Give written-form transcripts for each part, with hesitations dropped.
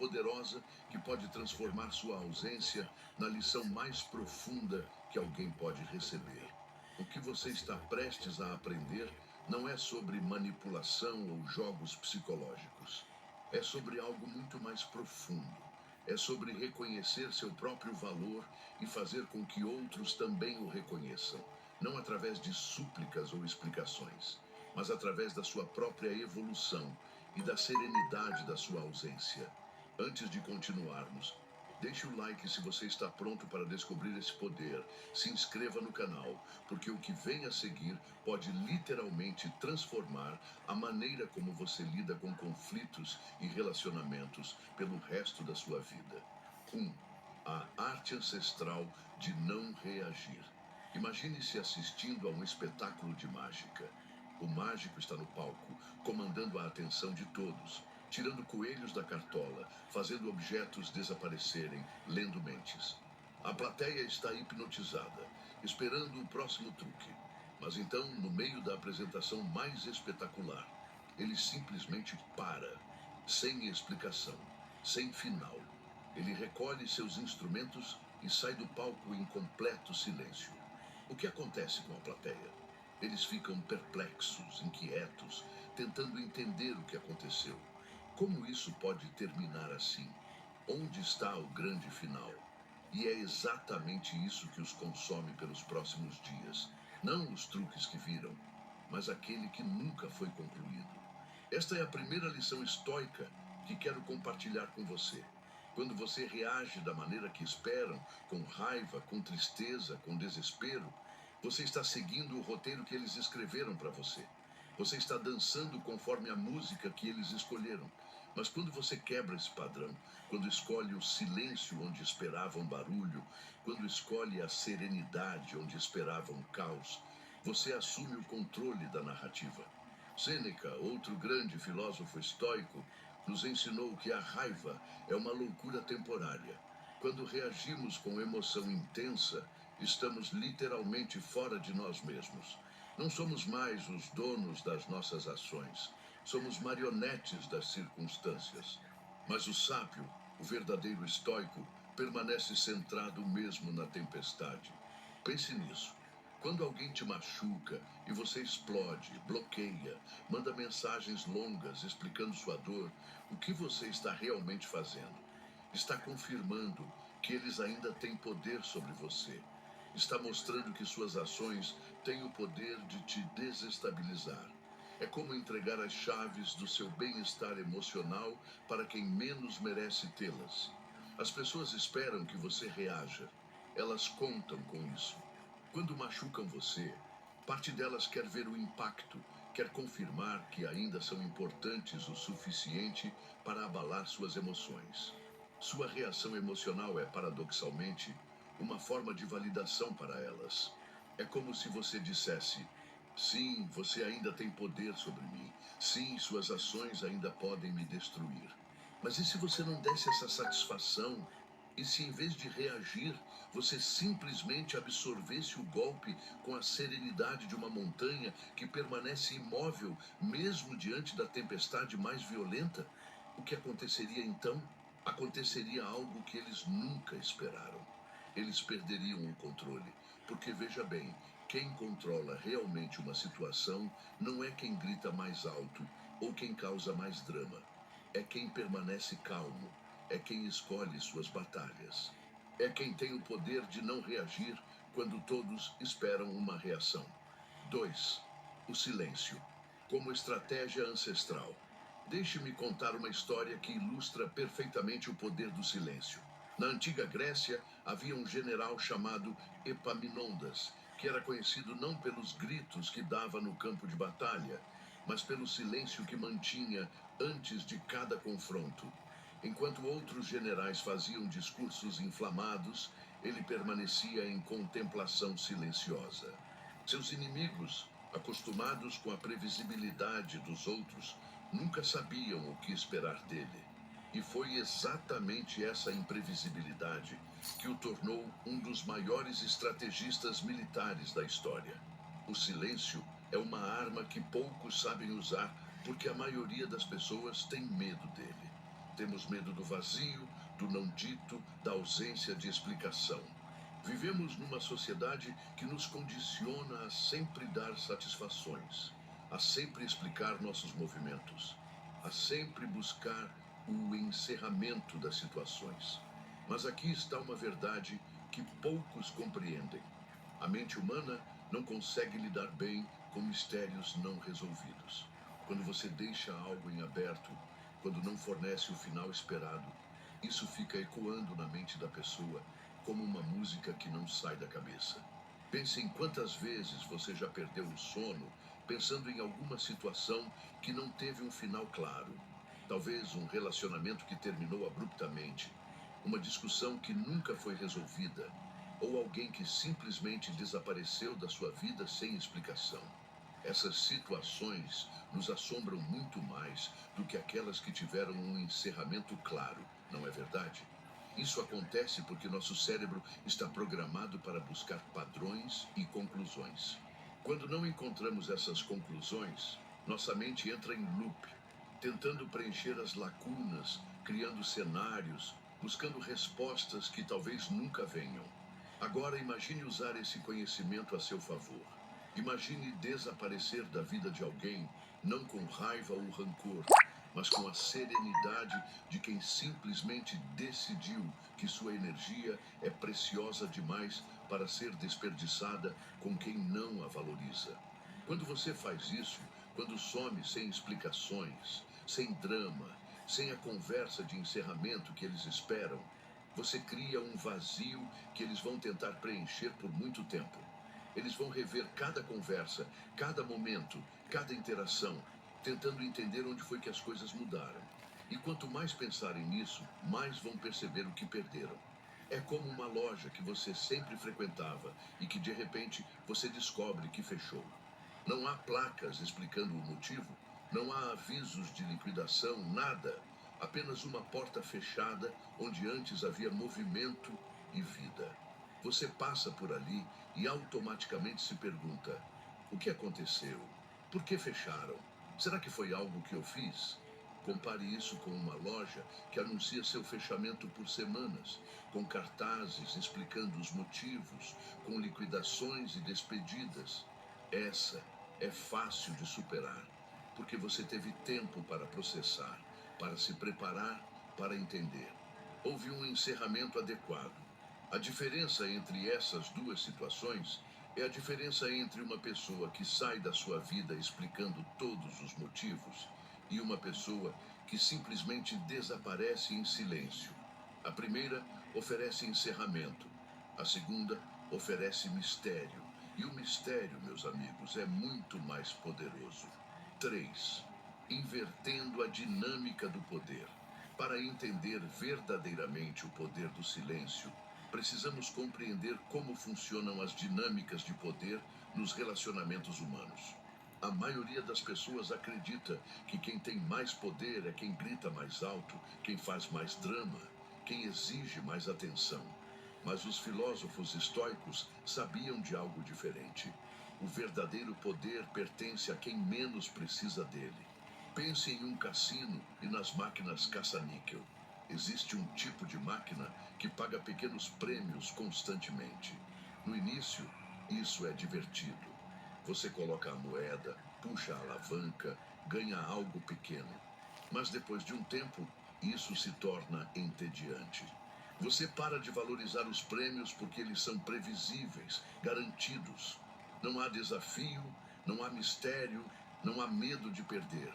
poderosa que pode transformar sua ausência na lição mais profunda que alguém pode receber. O que você está prestes a aprender não é sobre manipulação ou jogos psicológicos. É sobre algo muito mais profundo. É sobre reconhecer seu próprio valor e fazer com que outros também o reconheçam, não através de súplicas ou explicações, mas através da sua própria evolução e da serenidade da sua ausência. Antes de continuarmos, deixe o like se você está pronto para descobrir esse poder. Se inscreva no canal, porque o que vem a seguir pode literalmente transformar a maneira como você lida com conflitos e relacionamentos pelo resto da sua vida. 1. A arte ancestral de não reagir. Imagine-se assistindo a um espetáculo de mágica. O mágico está no palco, comandando a atenção de todos, tirando coelhos da cartola, fazendo objetos desaparecerem, lendo mentes. A plateia está hipnotizada, esperando o próximo truque. Mas então, no meio da apresentação mais espetacular, ele simplesmente para, sem explicação, sem final. Ele recolhe seus instrumentos e sai do palco em completo silêncio. O que acontece com a plateia? Eles ficam perplexos, inquietos, tentando entender o que aconteceu. Como isso pode terminar assim? Onde está o grande final? E é exatamente isso que os consome pelos próximos dias. Não os truques que viram, mas aquele que nunca foi concluído. Esta é a primeira lição estoica que quero compartilhar com você. Quando você reage da maneira que esperam, com raiva, com tristeza, com desespero, você está seguindo o roteiro que eles escreveram para você. Você está dançando conforme a música que eles escolheram. Mas quando você quebra esse padrão, quando escolhe o silêncio onde esperavam barulho, quando escolhe a serenidade onde esperavam caos, você assume o controle da narrativa. Sêneca, outro grande filósofo estoico, nos ensinou que a raiva é uma loucura temporária. Quando reagimos com emoção intensa, estamos literalmente fora de nós mesmos. Não somos mais os donos das nossas ações. Somos marionetes das circunstâncias. Mas o sábio, o verdadeiro estoico, permanece centrado mesmo na tempestade. Pense nisso. Quando alguém te machuca e você explode, bloqueia, manda mensagens longas explicando sua dor, o que você está realmente fazendo? Está confirmando que eles ainda têm poder sobre você. Está mostrando que suas ações têm o poder de te desestabilizar. É como entregar as chaves do seu bem-estar emocional para quem menos merece tê-las. As pessoas esperam que você reaja. Elas contam com isso. Quando machucam você, parte delas quer ver o impacto, quer confirmar que ainda são importantes o suficiente para abalar suas emoções. Sua reação emocional é, paradoxalmente, uma forma de validação para elas. É como se você dissesse: sim, você ainda tem poder sobre mim. Sim, suas ações ainda podem me destruir. Mas e se você não desse essa satisfação? E se em vez de reagir, você simplesmente absorvesse o golpe com a serenidade de uma montanha que permanece imóvel mesmo diante da tempestade mais violenta? O que aconteceria então? Aconteceria algo que eles nunca esperaram. Eles perderiam o controle, porque veja bem, quem controla realmente uma situação não é quem grita mais alto ou quem causa mais drama. É quem permanece calmo, é quem escolhe suas batalhas. É quem tem o poder de não reagir quando todos esperam uma reação. 2. O silêncio, como estratégia ancestral. Deixe-me contar uma história que ilustra perfeitamente o poder do silêncio. Na antiga Grécia, havia um general chamado Epaminondas, que era conhecido não pelos gritos que dava no campo de batalha, mas pelo silêncio que mantinha antes de cada confronto. Enquanto outros generais faziam discursos inflamados, ele permanecia em contemplação silenciosa. Seus inimigos, acostumados com a previsibilidade dos outros, nunca sabiam o que esperar dele. E foi exatamente essa imprevisibilidade que o tornou um dos maiores estrategistas militares da história. O silêncio é uma arma que poucos sabem usar porque a maioria das pessoas tem medo dele. Temos medo do vazio, do não dito, da ausência de explicação. Vivemos numa sociedade que nos condiciona a sempre dar satisfações, a sempre explicar nossos movimentos, a sempre buscar o encerramento das situações. Mas aqui está uma verdade que poucos compreendem. A mente humana não consegue lidar bem com mistérios não resolvidos. Quando você deixa algo em aberto, quando não fornece o final esperado, isso fica ecoando na mente da pessoa como uma música que não sai da cabeça. Pense em quantas vezes você já perdeu o sono pensando em alguma situação que não teve um final claro. Talvez um relacionamento que terminou abruptamente, uma discussão que nunca foi resolvida, ou alguém que simplesmente desapareceu da sua vida sem explicação. Essas situações nos assombram muito mais do que aquelas que tiveram um encerramento claro, não é verdade? Isso acontece porque nosso cérebro está programado para buscar padrões e conclusões. Quando não encontramos essas conclusões, nossa mente entra em loop, tentando preencher as lacunas, criando cenários, buscando respostas que talvez nunca venham. Agora imagine usar esse conhecimento a seu favor. Imagine desaparecer da vida de alguém, não com raiva ou rancor, mas com a serenidade de quem simplesmente decidiu que sua energia é preciosa demais para ser desperdiçada com quem não a valoriza. Quando você faz isso, quando some sem explicações, sem drama, sem a conversa de encerramento que eles esperam, você cria um vazio que eles vão tentar preencher por muito tempo. Eles vão rever cada conversa, cada momento, cada interação, tentando entender onde foi que as coisas mudaram. E quanto mais pensarem nisso, mais vão perceber o que perderam. É como uma loja que você sempre frequentava e que de repente você descobre que fechou. Não há placas explicando o motivo, não há avisos de liquidação, nada. Apenas uma porta fechada onde antes havia movimento e vida. Você passa por ali e automaticamente se pergunta: o que aconteceu? Por que fecharam? Será que foi algo que eu fiz? Compare isso com uma loja que anuncia seu fechamento por semanas, com cartazes explicando os motivos, com liquidações e despedidas. Essa é fácil de superar, porque você teve tempo para processar, para se preparar, para entender. Houve um encerramento adequado. A diferença entre essas duas situações é a diferença entre uma pessoa que sai da sua vida explicando todos os motivos e uma pessoa que simplesmente desaparece em silêncio. A primeira oferece encerramento, a segunda oferece mistério. E o mistério, meus amigos, é muito mais poderoso. 3. Invertendo a dinâmica do poder. Para entender verdadeiramente o poder do silêncio, precisamos compreender como funcionam as dinâmicas de poder nos relacionamentos humanos. A maioria das pessoas acredita que quem tem mais poder é quem grita mais alto, quem faz mais drama, quem exige mais atenção. Mas os filósofos estoicos sabiam de algo diferente. O verdadeiro poder pertence a quem menos precisa dele. Pense em um cassino e nas máquinas caça-níquel. Existe um tipo de máquina que paga pequenos prêmios constantemente. No início, isso é divertido. Você coloca a moeda, puxa a alavanca, ganha algo pequeno. Mas depois de um tempo, isso se torna entediante. Você para de valorizar os prêmios porque eles são previsíveis, garantidos. Não há desafio, não há mistério, não há medo de perder.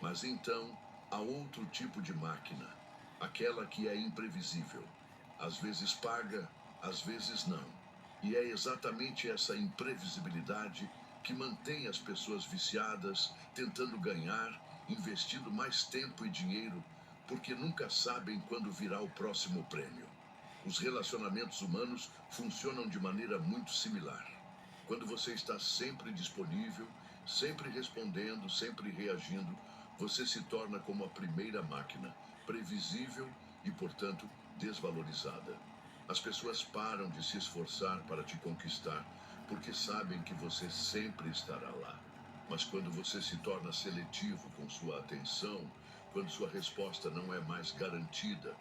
Mas então, há outro tipo de máquina, aquela que é imprevisível. Às vezes paga, às vezes não. E é exatamente essa imprevisibilidade que mantém as pessoas viciadas, tentando ganhar, investindo mais tempo e dinheiro, porque nunca sabem quando virá o próximo prêmio. Os relacionamentos humanos funcionam de maneira muito similar. Quando você está sempre disponível, sempre respondendo, sempre reagindo, você se torna como a primeira máquina, previsível e, portanto, desvalorizada. As pessoas param de se esforçar para te conquistar, porque sabem que você sempre estará lá. Mas quando você se torna seletivo com sua atenção, Quando sua resposta não é mais garantida,